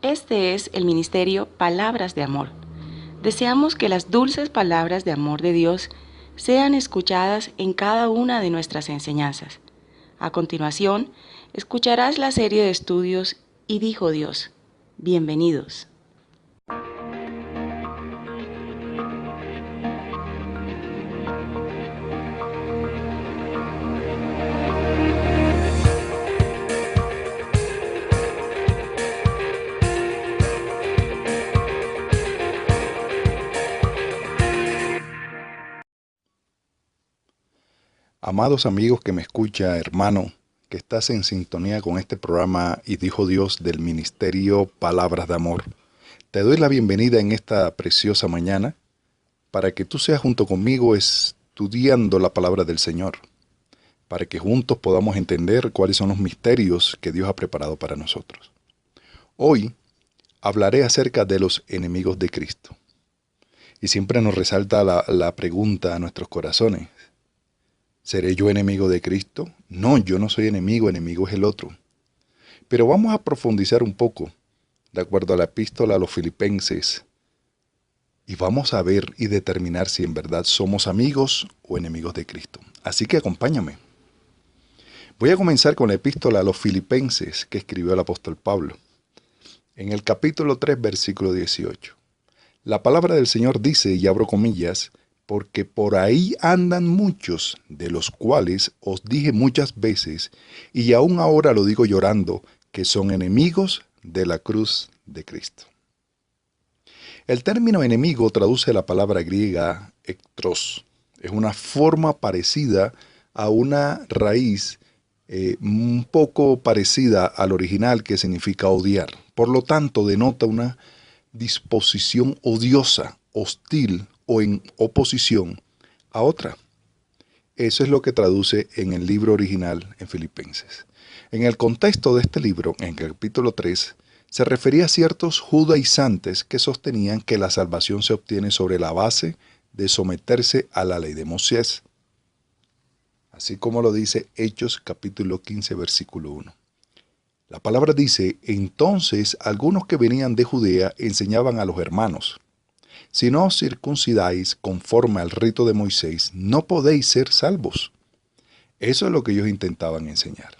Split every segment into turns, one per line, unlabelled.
Este es el ministerio Palabras de Amor. Deseamos que las dulces palabras de amor de Dios sean escuchadas en cada una de nuestras enseñanzas. A continuación, escucharás la serie de estudios Y dijo Dios. Bienvenidos.
Amados amigos que me escucha, hermano, que estás en sintonía con este programa Y dijo Dios del Ministerio Palabras de Amor, te doy la bienvenida en esta preciosa mañana para que tú seas junto conmigo estudiando la palabra del Señor, para que juntos podamos entender cuáles son los misterios que Dios ha preparado para nosotros. Hoy hablaré acerca de los enemigos de Cristo. Y siempre nos resalta la pregunta a nuestros corazones: ¿seré yo enemigo de Cristo? No, yo no soy enemigo, enemigo es el otro. Pero vamos a profundizar un poco, de acuerdo a la epístola a los Filipenses, y vamos a ver y determinar si en verdad somos amigos o enemigos de Cristo. Así que acompáñame. Voy a comenzar con la epístola a los Filipenses que escribió el apóstol Pablo. En el capítulo 3, versículo 18. La palabra del Señor dice, y abro comillas, porque por ahí andan muchos, de los cuales os dije muchas veces, y aún ahora lo digo llorando, que son enemigos de la cruz de Cristo. El término enemigo traduce la palabra griega ectros. Es una forma parecida a una raíz un poco parecida al original, que significa odiar. Por lo tanto, denota una disposición odiosa, hostil o en oposición a otra. Eso es lo que traduce en el libro original en Filipenses. En el contexto de este libro, en el capítulo 3, se refería a ciertos judaizantes que sostenían que la salvación se obtiene sobre la base de someterse a la ley de Moisés, así como lo dice Hechos capítulo 15, versículo 1. La palabra dice, entonces algunos que venían de Judea enseñaban a los hermanos, si no os circuncidáis conforme al rito de Moisés, no podéis ser salvos. Eso es lo que ellos intentaban enseñar.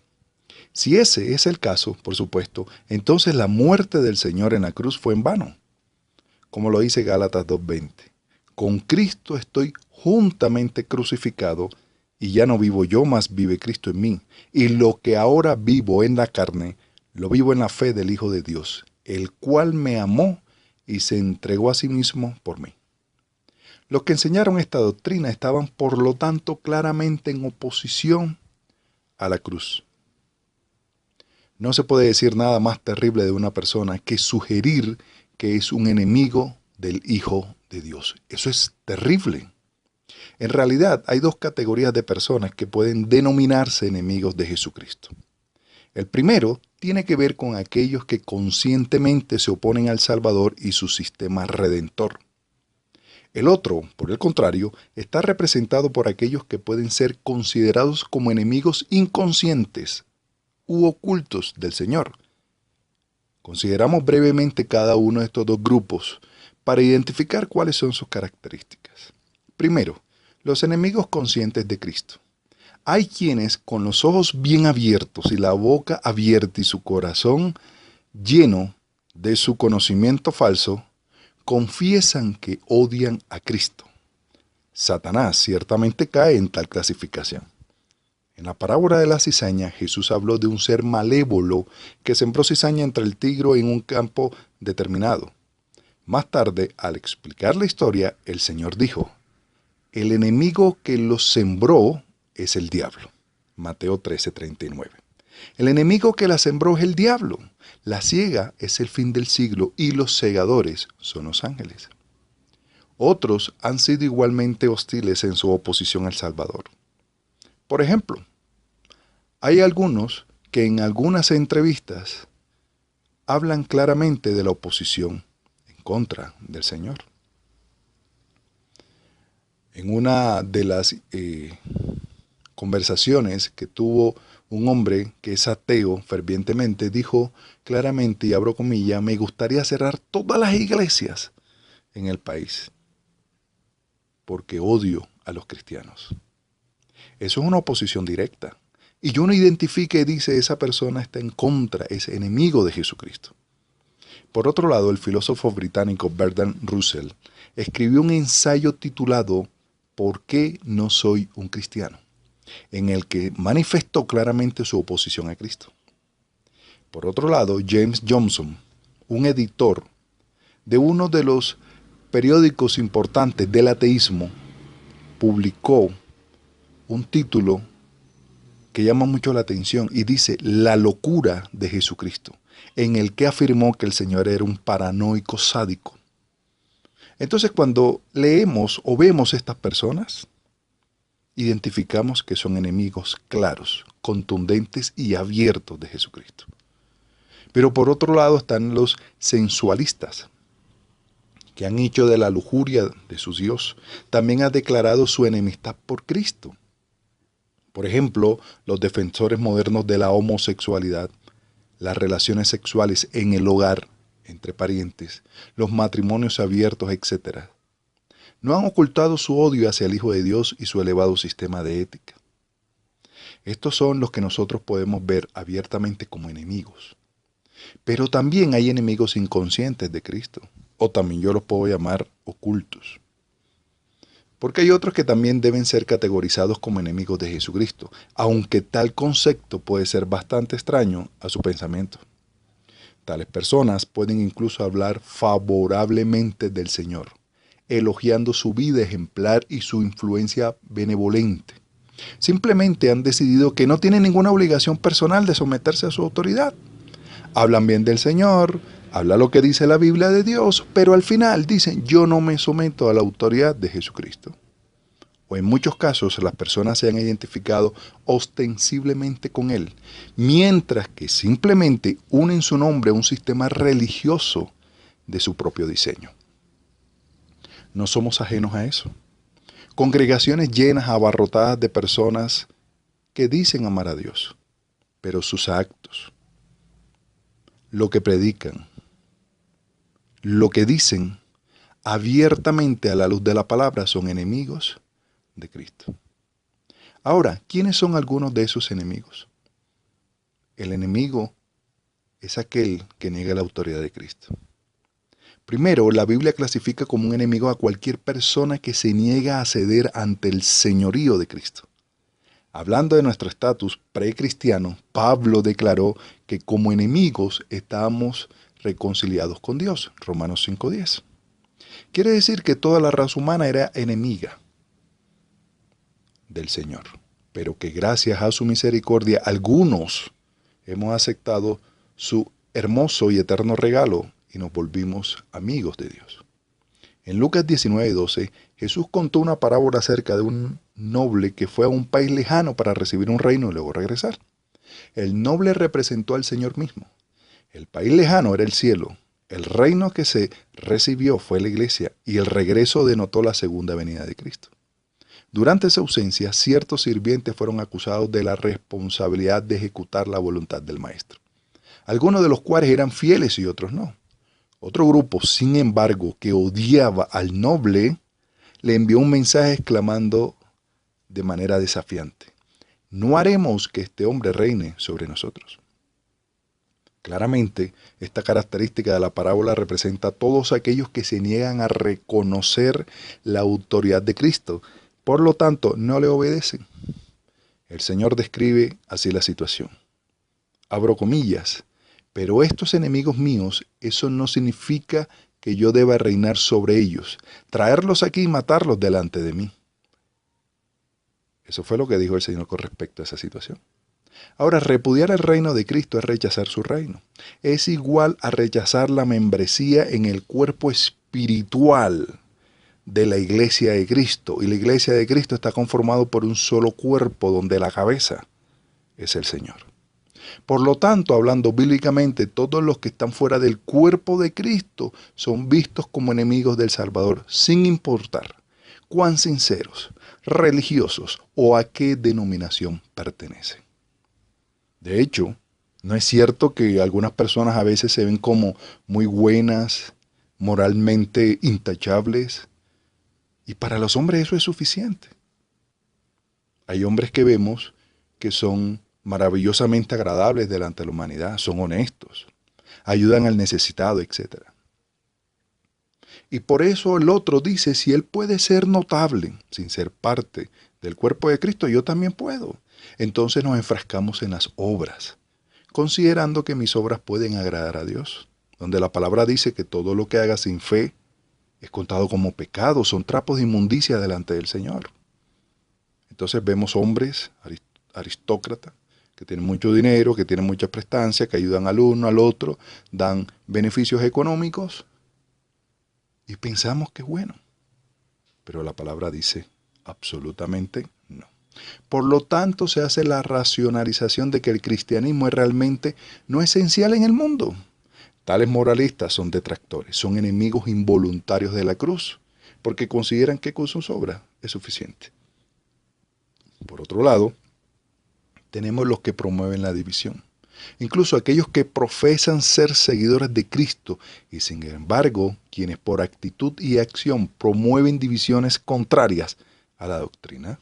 Si ese es el caso, por supuesto, entonces la muerte del Señor en la cruz fue en vano, como lo dice Gálatas 2:20. Con Cristo estoy juntamente crucificado, y ya no vivo yo, mas vive Cristo en mí. Y lo que ahora vivo en la carne, lo vivo en la fe del Hijo de Dios, el cual me amó y se entregó a sí mismo por mí. Los que enseñaron esta doctrina estaban, por lo tanto, claramente en oposición a la cruz. No se puede decir nada más terrible de una persona que sugerir que es un enemigo del Hijo de Dios. Eso es terrible. En realidad, hay dos categorías de personas que pueden denominarse enemigos de Jesucristo. El primero tiene que ver con aquellos que conscientemente se oponen al Salvador y su sistema redentor. El otro, por el contrario, está representado por aquellos que pueden ser considerados como enemigos inconscientes u ocultos del Señor. Consideramos brevemente cada uno de estos dos grupos para identificar cuáles son sus características. Primero, los enemigos conscientes de Cristo. Hay quienes con los ojos bien abiertos y la boca abierta y su corazón lleno de su conocimiento falso, confiesan que odian a Cristo. Satanás ciertamente cae en tal clasificación. En la parábola de la cizaña, Jesús habló de un ser malévolo que sembró cizaña entre el trigo en un campo determinado. Más tarde, al explicar la historia, el Señor dijo, el enemigo que los sembró es el diablo. Mateo 13:39. El enemigo que la sembró es el diablo. La siega es el fin del siglo y los segadores son los ángeles. Otros han sido igualmente hostiles en su oposición al Salvador. Por ejemplo, hay algunos que en algunas entrevistas hablan claramente de la oposición en contra del Señor. En una de las conversaciones que tuvo Un hombre que es ateo fervientemente dijo claramente, y abro comillas, me gustaría cerrar todas las iglesias en el país porque odio a los cristianos. Eso es una oposición directa. Y uno identifica y dice, esa persona está en contra, es enemigo de Jesucristo. Por otro lado, el filósofo británico Bertrand Russell escribió un ensayo titulado ¿Por qué no soy un cristiano?, en el que manifestó claramente su oposición a Cristo. Por otro lado, James Johnson, un editor de uno de los periódicos importantes del ateísmo, publicó un título que llama mucho la atención y dice La locura de Jesucristo, en el que afirmó que el Señor era un paranoico sádico. Entonces, cuando leemos o vemos estas personas, identificamos que son enemigos claros, contundentes y abiertos de Jesucristo. Pero por otro lado están los sensualistas, que han hecho de la lujuria de su Dios, también ha declarado su enemistad por Cristo. Por ejemplo, los defensores modernos de la homosexualidad, las relaciones sexuales en el hogar, entre parientes, los matrimonios abiertos, etc. No han ocultado su odio hacia el Hijo de Dios y su elevado sistema de ética. Estos son los que nosotros podemos ver abiertamente como enemigos. Pero también hay enemigos inconscientes de Cristo, o también yo los puedo llamar ocultos. Porque hay otros que también deben ser categorizados como enemigos de Jesucristo, aunque tal concepto puede ser bastante extraño a su pensamiento. Tales personas pueden incluso hablar favorablemente del Señor, elogiando su vida ejemplar y su influencia benevolente. Simplemente han decidido que no tienen ninguna obligación personal de someterse a su autoridad. Hablan bien del Señor, habla lo que dice la Biblia de Dios, pero al final dicen, yo no me someto a la autoridad de Jesucristo. O en muchos casos las personas se han identificado ostensiblemente con Él, mientras que simplemente unen su nombre a un sistema religioso de su propio diseño. No somos ajenos a eso. Congregaciones llenas, abarrotadas de personas que dicen amar a Dios, pero sus actos, lo que predican, lo que dicen abiertamente a la luz de la palabra son enemigos de Cristo. Ahora, ¿quiénes son algunos de esos enemigos? El enemigo es aquel que niega la autoridad de Cristo. Primero, la Biblia clasifica como un enemigo a cualquier persona que se niega a ceder ante el señorío de Cristo. Hablando de nuestro estatus precristiano, Pablo declaró que como enemigos estábamos reconciliados con Dios, Romanos 5:10. Quiere decir que toda la raza humana era enemiga del Señor, pero que gracias a su misericordia algunos hemos aceptado su hermoso y eterno regalo y nos volvimos amigos de Dios. En Lucas 19:12, Jesús contó una parábola acerca de un noble que fue a un país lejano para recibir un reino y luego regresar. El noble representó al Señor mismo. El país lejano era el cielo. El reino que se recibió fue la iglesia y el regreso denotó la segunda venida de Cristo. Durante esa ausencia, ciertos sirvientes fueron acusados de la responsabilidad de ejecutar la voluntad del maestro, algunos de los cuales eran fieles y otros no. Otro grupo, sin embargo, que odiaba al noble, le envió un mensaje exclamando de manera desafiante, no haremos que este hombre reine sobre nosotros. Claramente, esta característica de la parábola representa a todos aquellos que se niegan a reconocer la autoridad de Cristo, por lo tanto, no le obedecen. El Señor describe así la situación. Abro comillas, pero estos enemigos míos, eso no significa que yo deba reinar sobre ellos, traerlos aquí y matarlos delante de mí. Eso fue lo que dijo el Señor con respecto a esa situación. Ahora, repudiar el reino de Cristo es rechazar su reino. Es igual a rechazar la membresía en el cuerpo espiritual de la iglesia de Cristo. Y la iglesia de Cristo está conformado por un solo cuerpo donde la cabeza es el Señor. Por lo tanto, hablando bíblicamente, todos los que están fuera del cuerpo de Cristo son vistos como enemigos del Salvador, sin importar cuán sinceros, religiosos o a qué denominación pertenecen. De hecho, ¿no es cierto que algunas personas a veces se ven como muy buenas, moralmente intachables? Y para los hombres eso es suficiente. Hay hombres que vemos que son maravillosamente agradables delante de la humanidad, son honestos, ayudan al necesitado, etcétera. Y por eso el otro dice, si él puede ser notable sin ser parte del cuerpo de Cristo, yo también puedo. Entonces nos enfrascamos en las obras, considerando que mis obras pueden agradar a Dios, donde la palabra dice que todo lo que haga sin fe es contado como pecado, son trapos de inmundicia delante del Señor. Entonces vemos hombres aristócratas que tienen mucho dinero, que tienen mucha prestancia, que ayudan al uno, al otro, dan beneficios económicos, y pensamos que es bueno. Pero la palabra dice absolutamente no. Por lo tanto, se hace la racionalización de que el cristianismo es realmente no esencial en el mundo. Tales moralistas son detractores, son enemigos involuntarios de la cruz, porque consideran que con sus obras es suficiente. Por otro lado, tenemos los que promueven la división. Incluso aquellos que profesan ser seguidores de Cristo y sin embargo quienes por actitud y acción promueven divisiones contrarias a la doctrina.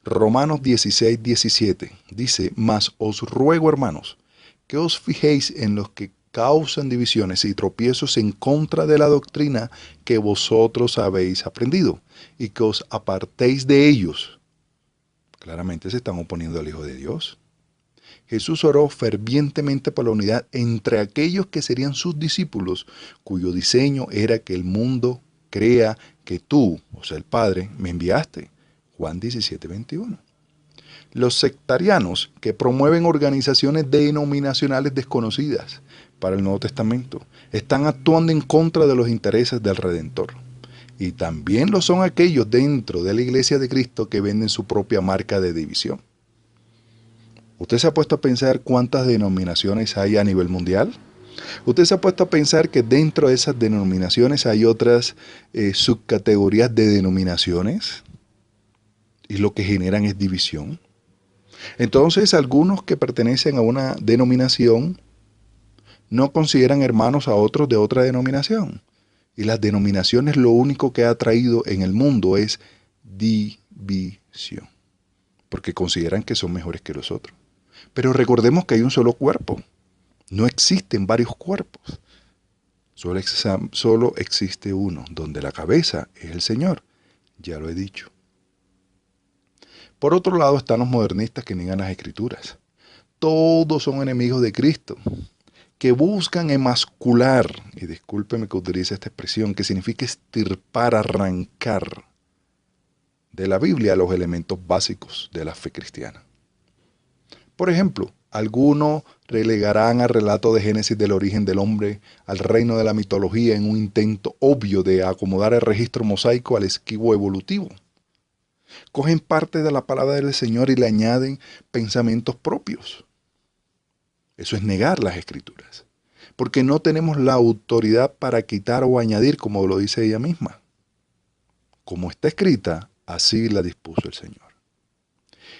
Romanos 16:17 dice, mas os ruego, hermanos, que os fijéis en los que causan divisiones y tropiezos en contra de la doctrina que vosotros habéis aprendido, y que os apartéis de ellos. Claramente se están oponiendo al Hijo de Dios. Jesús oró fervientemente por la unidad entre aquellos que serían sus discípulos, cuyo diseño era que el mundo crea que tú, o sea, el Padre, me enviaste. Juan 17:21. Los sectarianos que promueven organizaciones denominacionales desconocidas para el Nuevo Testamento están actuando en contra de los intereses del Redentor. Y también lo son aquellos dentro de la Iglesia de Cristo que venden su propia marca de división. ¿Usted se ha puesto a pensar cuántas denominaciones hay a nivel mundial? ¿Usted se ha puesto a pensar que dentro de esas denominaciones hay otras subcategorías de denominaciones? Y lo que generan es división. Entonces, algunos que pertenecen a una denominación no consideran hermanos a otros de otra denominación. Y las denominaciones lo único que ha traído en el mundo es división, porque consideran que son mejores que los otros. Pero recordemos que hay un solo cuerpo, no existen varios cuerpos, solo existe uno, donde la cabeza es el Señor, ya lo he dicho. Por otro lado están los modernistas que niegan las Escrituras. Todos son enemigos de Cristo, que buscan emascular, y discúlpeme que utilice esta expresión, que significa extirpar, arrancar de la Biblia los elementos básicos de la fe cristiana. Por ejemplo, algunos relegarán al relato de Génesis del origen del hombre al reino de la mitología en un intento obvio de acomodar el registro mosaico al esquivo evolutivo. Cogen parte de la palabra del Señor y le añaden pensamientos propios. Eso es negar las Escrituras, porque no tenemos la autoridad para quitar o añadir, como lo dice ella misma. Como está escrita, así la dispuso el Señor.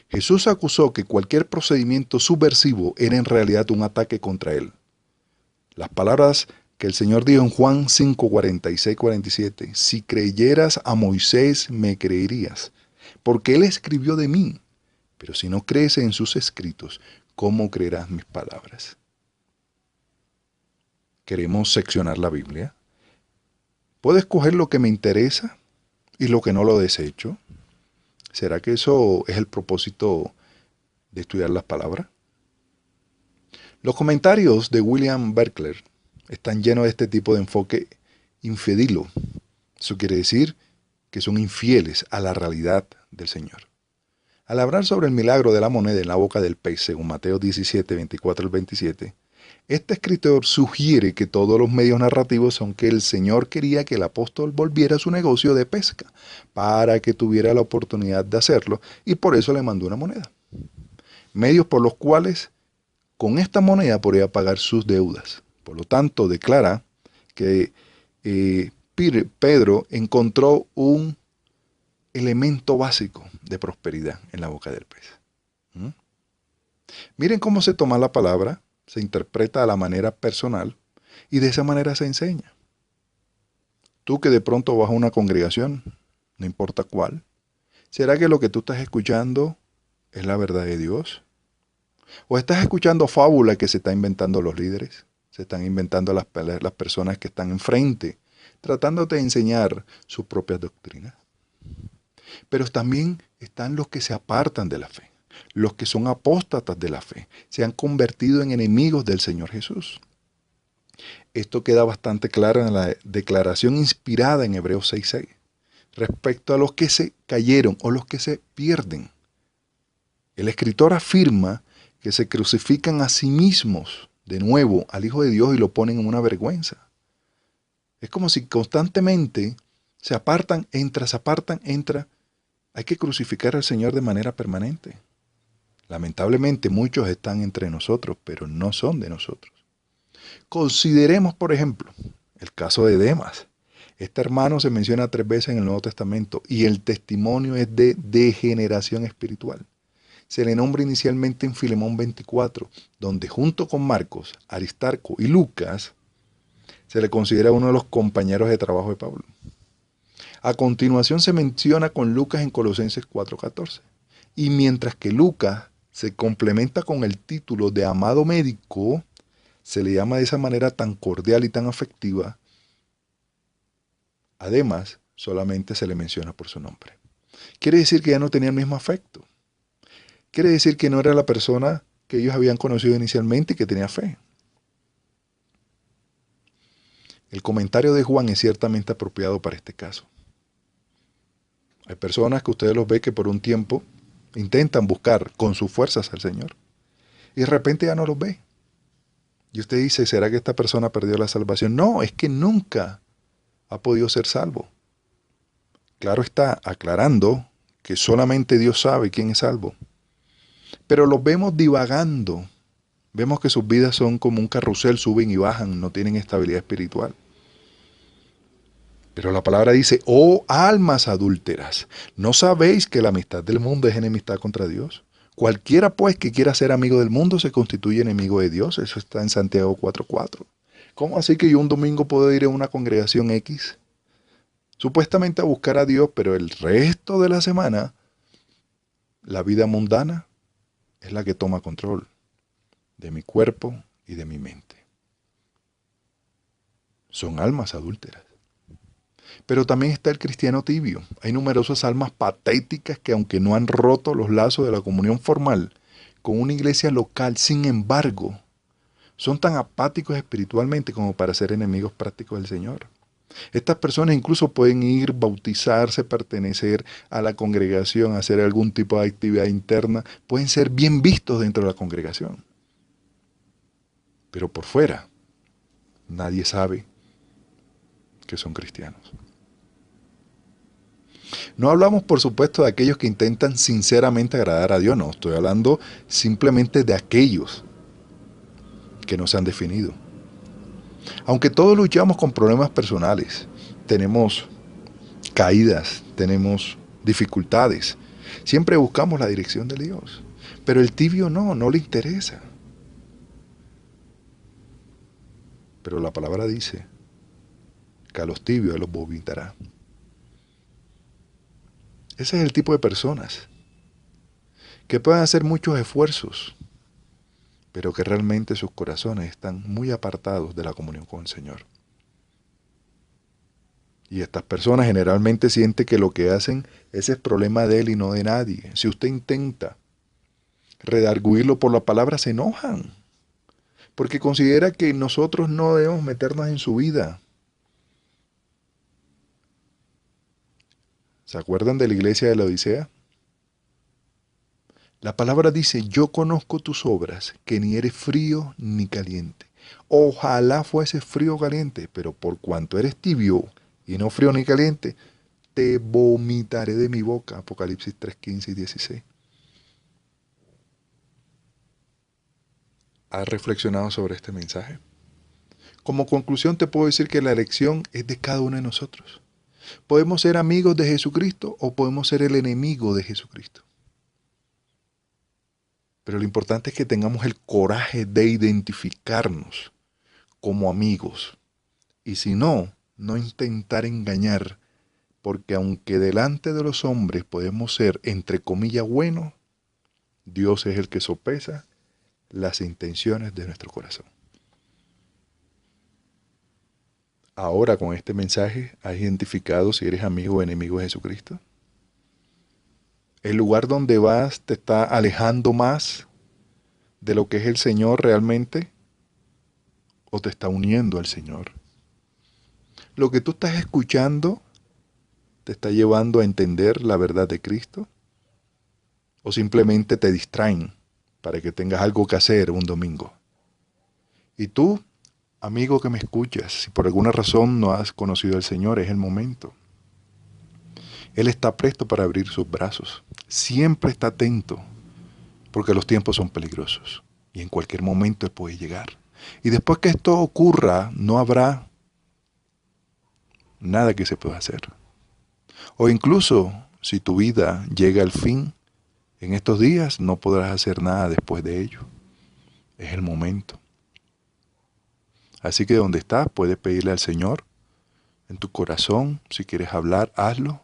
Jesús acusó que cualquier procedimiento subversivo era en realidad un ataque contra él. Las palabras que el Señor dijo en Juan 5, 46-47, si creyeras a Moisés, me creerías, porque él escribió de mí, pero si no crees en sus escritos, ¿cómo creerás mis palabras? ¿Queremos seccionar la Biblia? ¿Puedo escoger lo que me interesa y lo que no lo desecho? ¿Será que eso es el propósito de estudiar las palabras? Los comentarios de William Berkler están llenos de este tipo de enfoque infedilo. Eso quiere decir que son infieles a la realidad del Señor. Al hablar sobre el milagro de la moneda en la boca del pez, según Mateo 17, 24 al 27, este escritor sugiere que todos los medios narrativos son que el Señor quería que el apóstol volviera a su negocio de pesca para que tuviera la oportunidad de hacerlo y por eso le mandó una moneda. Medios por los cuales con esta moneda podría pagar sus deudas. Por lo tanto, declara que Pedro encontró un elemento básico de prosperidad en la boca del pez. Miren cómo se toma la palabra, se interpreta a la manera personal y de esa manera se enseña. Tú que de pronto vas a una congregación, no importa cuál, ¿será que lo que tú estás escuchando es la verdad de Dios? ¿O estás escuchando fábula que se están inventando los líderes? Se están inventando las personas que están enfrente, tratando de enseñar sus propias doctrinas. Pero también están los que se apartan de la fe, los que son apóstatas de la fe, se han convertido en enemigos del Señor Jesús. Esto queda bastante claro en la declaración inspirada en Hebreos 6:6, respecto a los que se cayeron o los que se pierden. El escritor afirma que se crucifican a sí mismos de nuevo al Hijo de Dios y lo ponen en una vergüenza. Es como si constantemente se apartan, entra, se apartan, entra. Hay que crucificar al Señor de manera permanente. Lamentablemente muchos están entre nosotros, pero no son de nosotros. Consideremos, por ejemplo, el caso de Demas. Este hermano se menciona 3 veces en el Nuevo Testamento y el testimonio es de degeneración espiritual. Se le nombra inicialmente en Filemón 24, donde junto con Marcos, Aristarco y Lucas, se le considera uno de los compañeros de trabajo de Pablo. A continuación se menciona con Lucas en Colosenses 4:14. Y mientras que Lucas se complementa con el título de amado médico, se le llama de esa manera tan cordial y tan afectiva. Además, solamente se le menciona por su nombre. Quiere decir que ya no tenía el mismo afecto. Quiere decir que no era la persona que ellos habían conocido inicialmente y que tenía fe. El comentario de Juan es ciertamente apropiado para este caso. Hay personas que ustedes los ven que por un tiempo intentan buscar con sus fuerzas al Señor y de repente ya no los ve. Y usted dice, ¿será que esta persona perdió la salvación? No, es que nunca ha podido ser salvo. Claro está, aclarando que solamente Dios sabe quién es salvo. Pero los vemos divagando. Vemos que sus vidas son como un carrusel, suben y bajan, no tienen estabilidad espiritual. Pero la palabra dice, oh almas adúlteras, ¿no sabéis que la amistad del mundo es enemistad contra Dios? Cualquiera pues que quiera ser amigo del mundo se constituye enemigo de Dios. Eso está en Santiago 4:4. ¿Cómo así que yo un domingo puedo ir a una congregación X? Supuestamente a buscar a Dios, pero el resto de la semana, la vida mundana es la que toma control de mi cuerpo y de mi mente. Son almas adúlteras. Pero también está el cristiano tibio. Hay numerosas almas patéticas que aunque no han roto los lazos de la comunión formal con una iglesia local, sin embargo, son tan apáticos espiritualmente como para ser enemigos prácticos del Señor. Estas personas incluso pueden ir, bautizarse, pertenecer a la congregación, hacer algún tipo de actividad interna, pueden ser bien vistos dentro de la congregación. Pero por fuera, nadie sabe que son cristianos. No hablamos, por supuesto, de aquellos que intentan sinceramente agradar a Dios, no, estoy hablando simplemente de aquellos que no se han definido. Aunque todos luchamos con problemas personales, tenemos caídas, tenemos dificultades, siempre buscamos la dirección de Dios. Pero el tibio no le interesa. Pero la palabra dice que a los tibios Él los vomitará. Ese es el tipo de personas que pueden hacer muchos esfuerzos, pero que realmente sus corazones están muy apartados de la comunión con el Señor. Y estas personas generalmente sienten que lo que hacen ese es problema de él y no de nadie. Si usted intenta redarguirlo por la palabra, se enojan, porque considera que nosotros no debemos meternos en su vida. ¿Se acuerdan de la iglesia de la Odisea? La palabra dice, yo conozco tus obras, que ni eres frío ni caliente. Ojalá fuese frío o caliente, pero por cuanto eres tibio y no frío ni caliente, te vomitaré de mi boca. Apocalipsis 3:15 y 16. ¿Has reflexionado sobre este mensaje? Como conclusión te puedo decir que la elección es de cada uno de nosotros. Podemos ser amigos de Jesucristo o podemos ser el enemigo de Jesucristo. Pero lo importante es que tengamos el coraje de identificarnos como amigos. Y si no, no intentar engañar, porque aunque delante de los hombres podemos ser, entre comillas, buenos, Dios es el que sopesa las intenciones de nuestro corazón. Ahora con este mensaje, ¿has identificado si eres amigo o enemigo de Jesucristo? ¿El lugar donde vas te está alejando más de lo que es el Señor realmente o te está uniendo al Señor? ¿Lo que tú estás escuchando te está llevando a entender la verdad de Cristo? ¿O simplemente te distraen para que tengas algo que hacer un domingo? Y tú, amigo que me escuchas, si por alguna razón no has conocido al Señor, es el momento. Él está presto para abrir sus brazos. Siempre está atento, porque los tiempos son peligrosos. Y en cualquier momento Él puede llegar. Y después que esto ocurra, no habrá nada que se pueda hacer. O incluso, si tu vida llega al fin, en estos días no podrás hacer nada después de ello. Es el momento. Así que donde estás, puedes pedirle al Señor, en tu corazón, si quieres hablar, hazlo,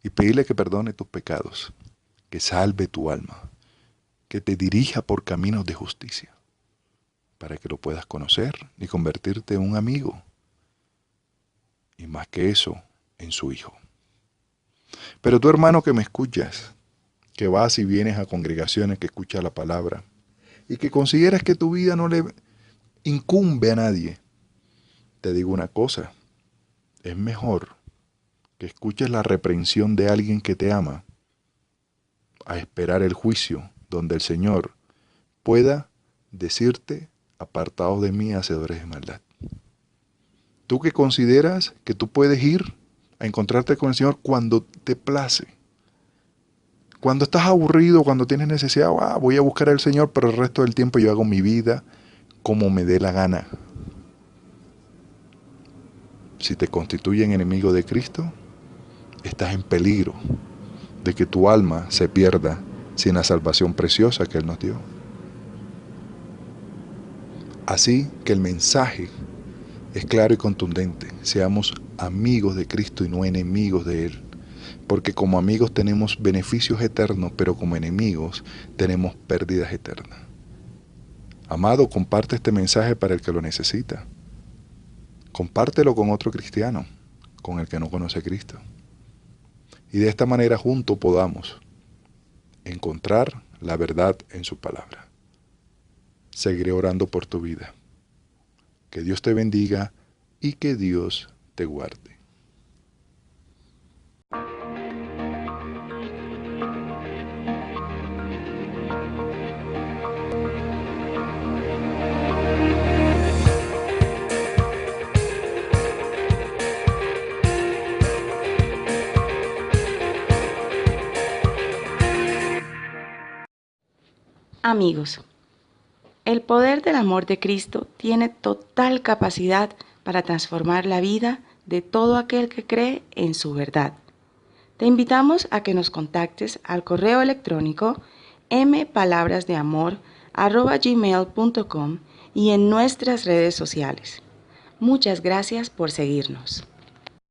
y pedirle que perdone tus pecados, que salve tu alma, que te dirija por caminos de justicia, para que lo puedas conocer y convertirte en un amigo, y más que eso, en su hijo. Pero tú, hermano que me escuchas, que vas y vienes a congregaciones, que escuchas la palabra, y que consideras que tu vida no le incumbe a nadie, te digo una cosa, es mejor que escuches la reprensión de alguien que te ama a esperar el juicio donde el Señor pueda decirte, apartaos de mí, hacedores de maldad. Tú que consideras que tú puedes ir a encontrarte con el Señor cuando te place, cuando estás aburrido, cuando tienes necesidad, voy a buscar al Señor, pero el resto del tiempo yo hago mi vida como me dé la gana. Si te constituyen enemigo de Cristo, estás en peligro de que tu alma se pierda sin la salvación preciosa que Él nos dio. Así que el mensaje es claro y contundente. Seamos amigos de Cristo y no enemigos de Él. Porque como amigos tenemos beneficios eternos, pero como enemigos tenemos pérdidas eternas. Amado, comparte este mensaje para el que lo necesita. Compártelo con otro cristiano, con el que no conoce a Cristo. Y de esta manera juntos podamos encontrar la verdad en su palabra. Seguiré orando por tu vida. Que Dios te bendiga y que Dios te guarde.
Amigos, el poder del amor de Cristo tiene total capacidad para transformar la vida de todo aquel que cree en su verdad. Te invitamos a que nos contactes al correo electrónico mpalabrasdeamor@gmail.com y en nuestras redes sociales. Muchas gracias por seguirnos.